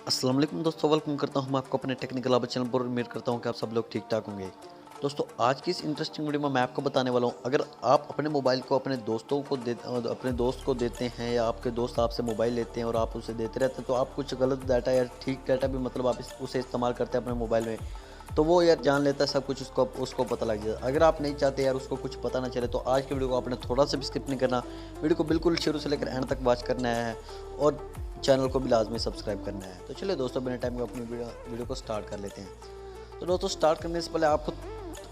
अस्सलाम वालेकुम दोस्तों, वेलकम करता हूं मैं आपको अपने टेक्निकल आबा चैनल पर। उम्मीद करता हूं कि आप सब लोग ठीक ठाक होंगे। दोस्तों, आज की इस इंटरेस्टिंग वीडियो में मैं आपको बताने वाला हूं, अगर आप अपने मोबाइल को अपने दोस्तों को अपने दोस्त को देते हैं या आपके दोस्त आपसे मोबाइल लेते हैं और आप उसे देते रहते हैं, तो आप कुछ गलत डाटा या ठीक डाटा भी मतलब आप उसे इस्तेमाल करते हैं अपने मोबाइल में, तो वो यार जान लेता है सब कुछ, उसको उसको पता लग जाता है। अगर आप नहीं चाहते यार उसको कुछ पता ना चले, तो आज की वीडियो को आपने थोड़ा सा भी स्किप नहीं करना। वीडियो को बिल्कुल शुरू से लेकर एंड तक वॉच करना है और चैनल को भी लाजमी सब्सक्राइब करना है। तो चलिए दोस्तों, बिना टाइम को अपनी वीडियो को स्टार्ट कर लेते हैं। तो दोस्तों, स्टार्ट करने से पहले आपको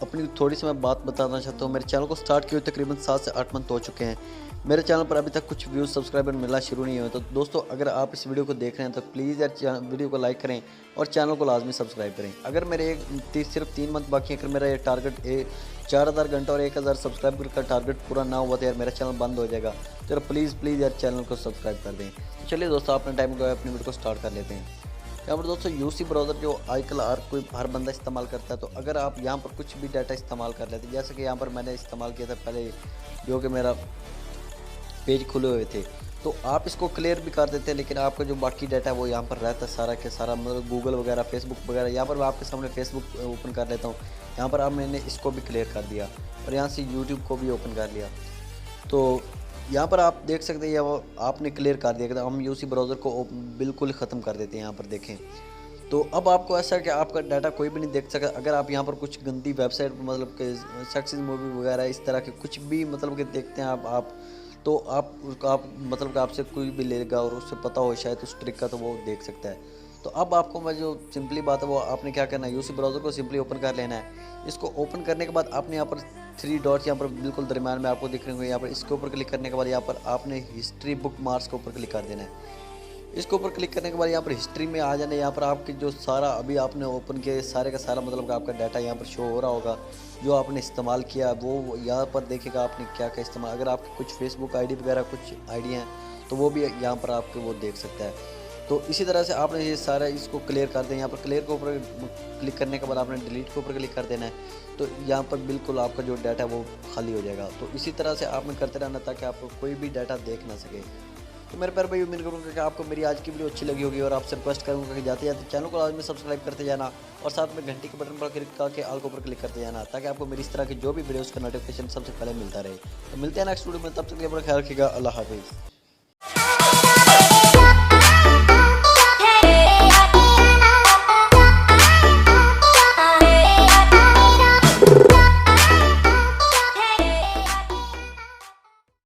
अपनी थोड़ी सी मैं बात बताना चाहता हूँ। मेरे चैनल को स्टार्ट किए हुए तकरीबन 7 से 8 मंथ हो चुके हैं। मेरे चैनल पर अभी तक कुछ व्यूज़ सब्सक्राइबर मिलना शुरू नहीं हुए। तो दोस्तों, अगर आप इस वीडियो को देख रहे हैं तो प्लीज़ यार वीडियो को लाइक करें और चैनल को लाजमी सब्सक्राइब करें। अगर मेरे सिर्फ 3 मंथ बाकी है, अगर मेरा ये टारगेट 4000 घंटा और 1000 सब्सक्राइबर का टारगेट पूरा ना हुआ तो यार मेरा चैनल बंद हो जाएगा। तो यार प्लीज़ यार चैनल को सब्सक्राइब कर दें। तो चलिए दोस्तों, अपने टाइम को अपनी वीडियो को स्टार्ट कर लेते हैं। यहाँ पर दोस्तों यूसी ब्राउज़र जो आजकल हर बंदा इस्तेमाल करता है, तो अगर आप यहाँ पर कुछ भी डाटा इस्तेमाल कर लेते हैं, जैसे कि यहाँ पर मैंने इस्तेमाल किया था पहले, जो कि मेरा पेज खुले हुए थे, तो आप इसको क्लियर भी कर देते हैं, लेकिन आपका जो बाकी डाटा है वो यहाँ पर रहता है सारा के सारा, मतलब गूगल वगैरह, फेसबुक वगैरह। यहाँ पर मैं आपके सामने फेसबुक ओपन कर लेता हूँ। यहाँ पर आप मैंने इसको भी क्लियर कर दिया और यहाँ से यूट्यूब को भी ओपन कर लिया। तो यहाँ पर आप देख सकते हैं, वो आपने क्लियर कर दिया कि हम यूसी ब्राउज़र को बिल्कुल ख़त्म कर देते हैं। यहाँ पर देखें, तो अब आपको ऐसा है कि आपका डाटा कोई भी नहीं देख सका। अगर आप यहाँ पर कुछ गंदी वेबसाइट, मतलब कि सक्सेस मूवी वगैरह इस तरह के कुछ भी मतलब कि देखते हैं आप तो आप मतलब कि आपसे कोई भी लेगा और उससे पता हो शायद उस ट्रिक का, तो वो देख सकता है। तो अब आपको मैं जो सिंपली बात है, वो आपने क्या करना है, यूसी ब्राउज़र को सिंपली ओपन कर लेना है। इसको ओपन करने के बाद आपने यहाँ पर 3 डॉट्स यहाँ पर बिल्कुल दरम्यान में आपको दिख रहे होंगे। यहाँ पर इसके ऊपर क्लिक करने के बाद यहाँ पर आपने हिस्ट्री बुक मार्क्स के ऊपर क्लिक कर देना है। इसके ऊपर क्लिक करने के बाद यहाँ पर हिस्ट्री में आ जाना है। यहाँ पर आपकी जो सारा अभी आपने ओपन किया सारे का सारा, मतलब कि आपका डाटा यहाँ पर शो हो रहा होगा, जो आपने इस्तेमाल किया वो यहाँ पर देखेगा आपने क्या क्या इस्तेमाल। अगर आपके कुछ फेसबुक आईडी वगैरह कुछ आईडी हैं, तो वो भी यहाँ पर आपके वो देख सकता है। तो इसी तरह से आपने ये सारा इसको क्लियर कर दें। यहाँ पर क्लियर के ऊपर क्लिक करने के बाद आपने डिलीट के ऊपर क्लिक कर देना है। तो यहाँ पर बिल्कुल आपका जो डाटा है वो खाली हो जाएगा। तो इसी तरह से आपने करते रहना ताकि आपको कोई भी डाटा देख ना सके। तो मेरे प्यारे भाई, उम्मीद करूँगा कि आपको मेरी आज की वीडियो अच्छी लगी होगी, और आपसे रिक्वेस्ट करूँगा कि जाते जाते चैनल को लाजमी सब्सक्राइब करते जाना और साथ में घंटी के बटन पर क्लिक करके ऑल के ऊपर क्लिक करते जाना, ताकि आपको मेरी इस तरह की जो भी वीडियोस का नोटिफिकेशन सबसे पहले मिलता रहे। तो मिलते हैं नेक्स्ट वीडियो में, तब तक के लिए अपना ख्याल रखिएगा। अल्लाह हाफिज़।